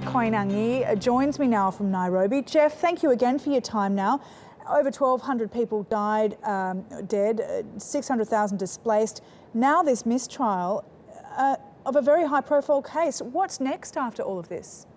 Koinange joins me now from Nairobi. Jeff, thank you again for your time now. Over 1,200 people died, dead, 600,000 displaced. Now this mistrial of a very high-profile case. What's next after all of this?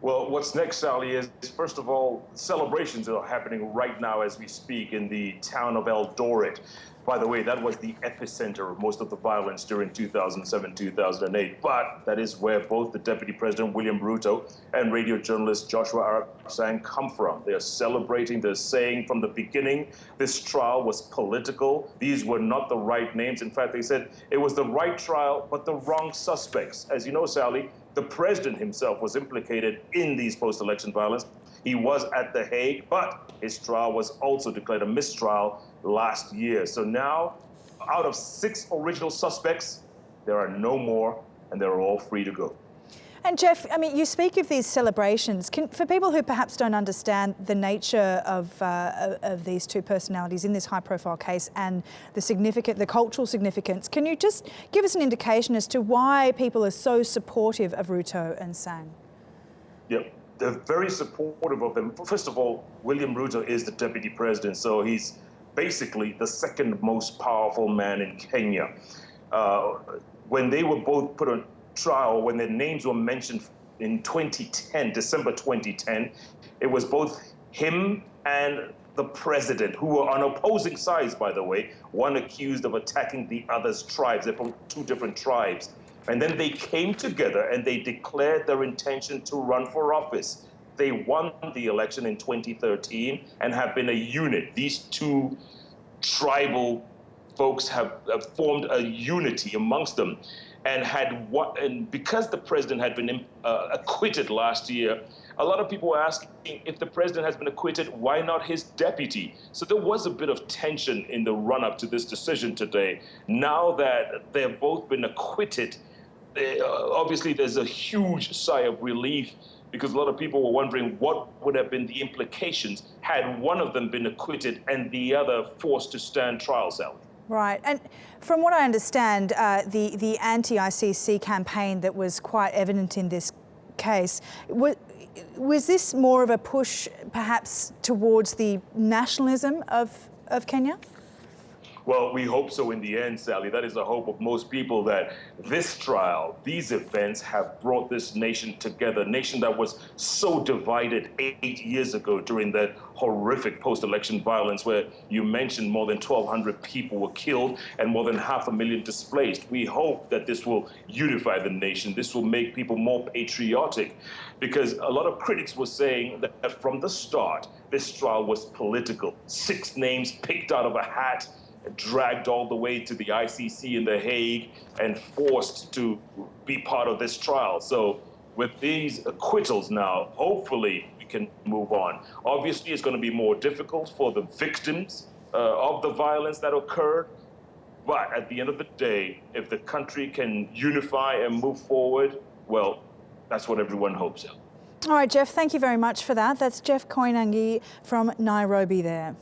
Well, what's next, Sally, is first of all, celebrations are happening right now as we speak in the town of Eldoret. By the way, that was the epicenter of most of the violence during 2007, 2008. But that is where both the Deputy President, William Ruto, and radio journalist Joshua Arap come from. They are celebrating, they're saying from the beginning, this trial was political. These were not the right names. In fact, they said it was the right trial, but the wrong suspects. As you know, Sally, the president himself was implicated in these post-election violence. He was at The Hague, but his trial was also declared a mistrial last year. So now, out of 6 original suspects, there are no more, and they're all free to go. And Jeff, I mean, you speak of these celebrations. For people who perhaps don't understand the nature of these two personalities in this high-profile case and the cultural significance, can you just give us an indication as to why people are so supportive of Ruto and Sang? Yep. They're very supportive of them. First of all, William Ruto is the deputy president, so he's basically the second most powerful man in Kenya. When they were both put on trial, when their names were mentioned in 2010, December 2010, it was both him and the president, who were on opposing sides, by the way, one accused of attacking the other's tribes. They're from 2 different tribes. And then they came together and they declared their intention to run for office. They won the election in 2013 and have been a unit. These 2 tribal folks have formed a unity amongst them. And because the president had been acquitted last year, a lot of people were asking, if the president has been acquitted, why not his deputy? So there was a bit of tension in the run-up to this decision today. Now that they've both been acquitted, obviously there's a huge sigh of relief, because a lot of people were wondering what would have been the implications had one of them been acquitted and the other forced to stand trial, Sally. Right, and from what I understand, the anti-ICC campaign that was quite evident in this case, was this more of a push perhaps towards the nationalism of Kenya? Well, we hope so in the end, Sally. That is the hope of most people, that this trial, these events have brought this nation together, a nation that was so divided 8 years ago during that horrific post-election violence where you mentioned more than 1,200 people were killed and more than 500,000 displaced. We hope that this will unify the nation. This will make people more patriotic, because a lot of critics were saying that from the start, this trial was political. 6 names picked out of a hat, dragged all the way to the ICC in The Hague and forced to be part of this trial. So with these acquittals now, hopefully we can move on. Obviously, it's going to be more difficult for the victims of the violence that occurred. But at the end of the day, if the country can unify and move forward, well, that's what everyone hopes. All right, Jeff, thank you very much for that. That's Jeff Koinange from Nairobi there.